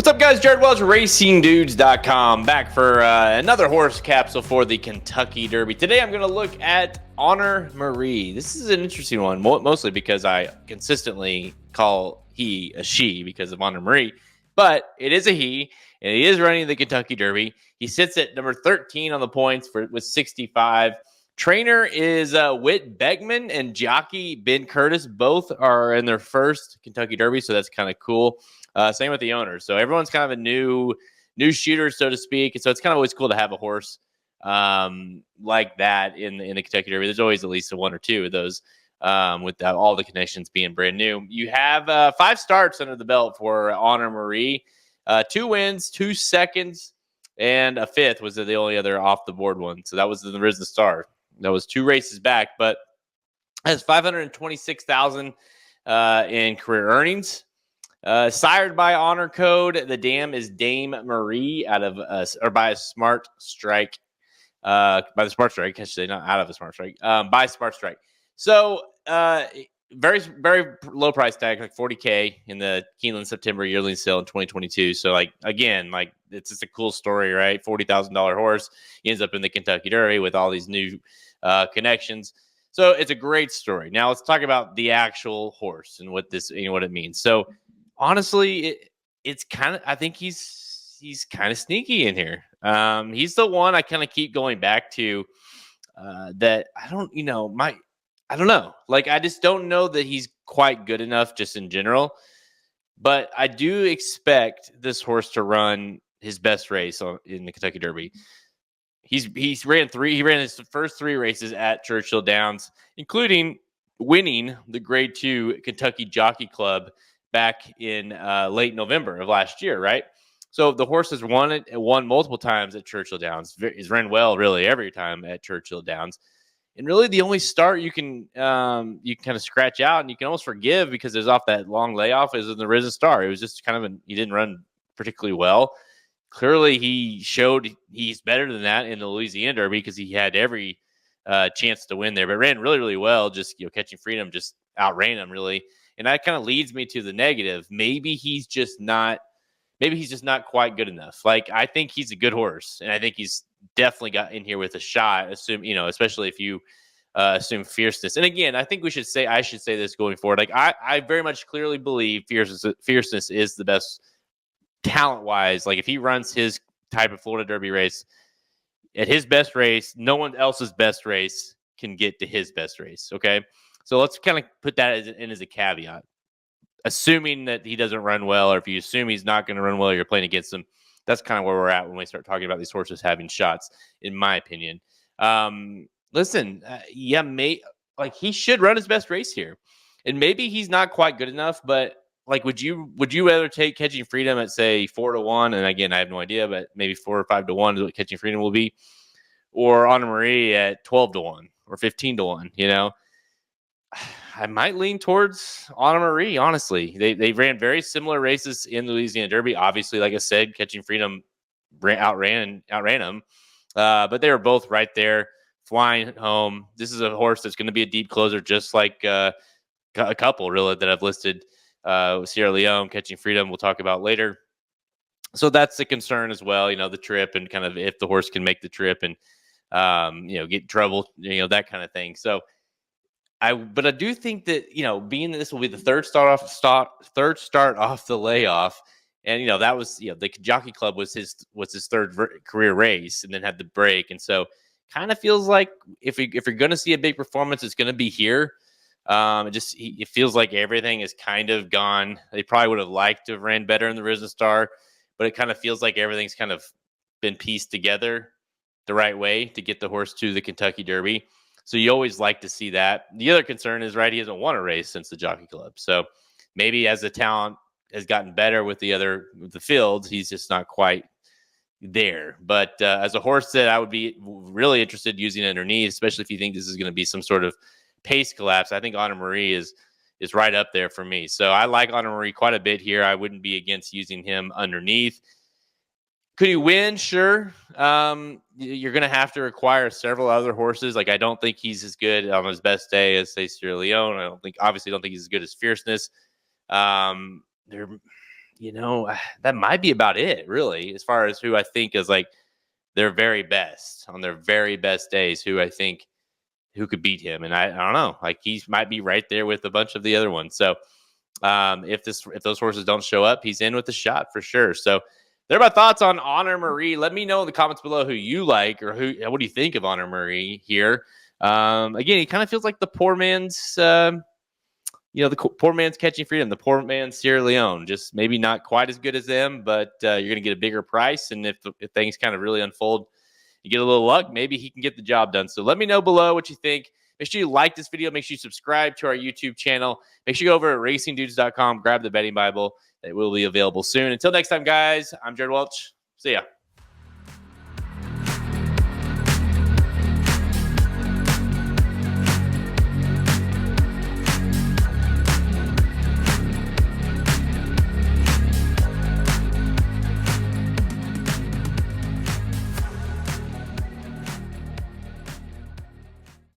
What's up, guys? Jared Welch, RacingDudes.com, back for another horse capsule for the Kentucky Derby. Today, I'm going to look at Honor Marie. This is an interesting one, mostly because I consistently call he a she because of Honor Marie, but it is a he, and he is running the Kentucky Derby. He sits at number 13 on the points with 65. Trainer is Whit Beckman and jockey Ben Curtis. Both are in their first Kentucky Derby, so that's kind of cool. Same with the owners. So everyone's kind of a new shooter, so to speak. And so it's kind of always cool to have a horse like that in the Kentucky Derby. There's always at least one or two of those with all the connections being brand new. You have 5 starts under the belt for Honor Marie. 2 wins, 2 seconds, and a 5th was the only other off the board one. So that was the Risen Star. That was 2 races back, but has $526,000 in career earnings. Sired by Honor Code, the dam is Dame Marie out of or by a Smart Strike. By the Smart Strike, I should say, not out of a Smart Strike. By Smart Strike. So very, very low price tag, like $40K in the Keeneland September yearling sale in 2022. So again, it's just a cool story, right? $40,000 horse. He ends up in the Kentucky Derby with all these new connections. So it's a great story. Now let's talk about the actual horse and what it means. So honestly, it's kind of, I think he's kind of sneaky in here. He's the one I kind of keep going back to that I don't know. I just don't know that he's quite good enough just in general. But I do expect this horse to run his best race in the Kentucky Derby. He ran his first 3 races at Churchill Downs, including winning the Grade 2 Kentucky Jockey Club back in late November of last year, right? So the horse has won multiple times at Churchill Downs. He's ran well really every time at Churchill Downs. And really the only start you can kind of scratch out and you can almost forgive because there's off that long layoff is in the Risen Star. It was just kind of he didn't run particularly well. Clearly he showed he's better than that in the Louisiana Derby because he had every chance to win there, but ran really, really well. Just, Catching Freedom just outran him really. And that kind of leads me to the negative. Maybe he's just not quite good enough. I think he's a good horse, and I think he's definitely got in here with a shot. Especially if you assume fierceness. And again, I think I should say this going forward. I very much clearly believe fierceness is the best talent-wise. If he runs his type of Florida Derby race at his best race, no one else's best race can get to his best race. Okay. So let's kind of put that as a caveat. Assuming that he doesn't run well, or if you assume he's not going to run well, you're playing against him. That's kind of where we're at when we start talking about these horses having shots, in my opinion. He should run his best race here, and maybe he's not quite good enough. But would you rather take Catching Freedom at say 4-1? And again, I have no idea, but maybe 4 or 5-1 is what Catching Freedom will be, or Honor Marie at 12-1 or 15-1. I might lean towards Honor Marie, honestly. They ran very similar races in the Louisiana Derby. Obviously, like I said, Catching Freedom outran him. But they were both right there, flying home. This is a horse that's going to be a deep closer, just like a couple, really, that I've listed. Sierra Leone, Catching Freedom, we'll talk about later. So that's the concern as well, the trip and kind of if the horse can make the trip and, get in trouble, that kind of thing. So, but I do think that, being that this will be the third start off the layoff, and that was the Jockey Club was his third career race, and then had the break, and so kind of feels like if you're going to see a big performance, it's going to be here. It feels like everything is kind of gone. They probably would have liked to have ran better in the Risen Star, but it kind of feels like everything's kind of been pieced together the right way to get the horse to the Kentucky Derby. So you always like to see that. The other concern is, right, he hasn't won a race since the Jockey Club. So maybe as the talent has gotten better with the fields, he's just not quite there. But as a horse that I would be really interested using underneath, especially if you think this is going to be some sort of pace collapse, I think Honor Marie is right up there for me. So I like Honor Marie quite a bit here. I wouldn't be against using him underneath. Could he win? Sure. You're going to have to require several other horses. I don't think he's as good on his best day as, say, Sierra Leone. I don't think he's as good as Fierceness. that might be about it, really, as far as who I think is like their very best on their very best days, who I think who could beat him. And I don't know, like he might be right there with a bunch of the other ones. So if those horses don't show up, he's in with a shot for sure. So there are my thoughts on Honor Marie. Let me know in the comments below who you like or what do you think of Honor Marie here. Again, he kind of feels like the poor man's the poor man's Catching Freedom, the poor man's Sierra Leone. Just maybe not quite as good as them, but you're going to get a bigger price. And if things kind of really unfold, you get a little luck, maybe he can get the job done. So let me know below what you think. Make sure you like this video. Make sure you subscribe to our YouTube channel. Make sure you go over at racingdudes.com, grab the betting Bible. It will be available soon. Until next time, guys, I'm Jared Welch. See ya.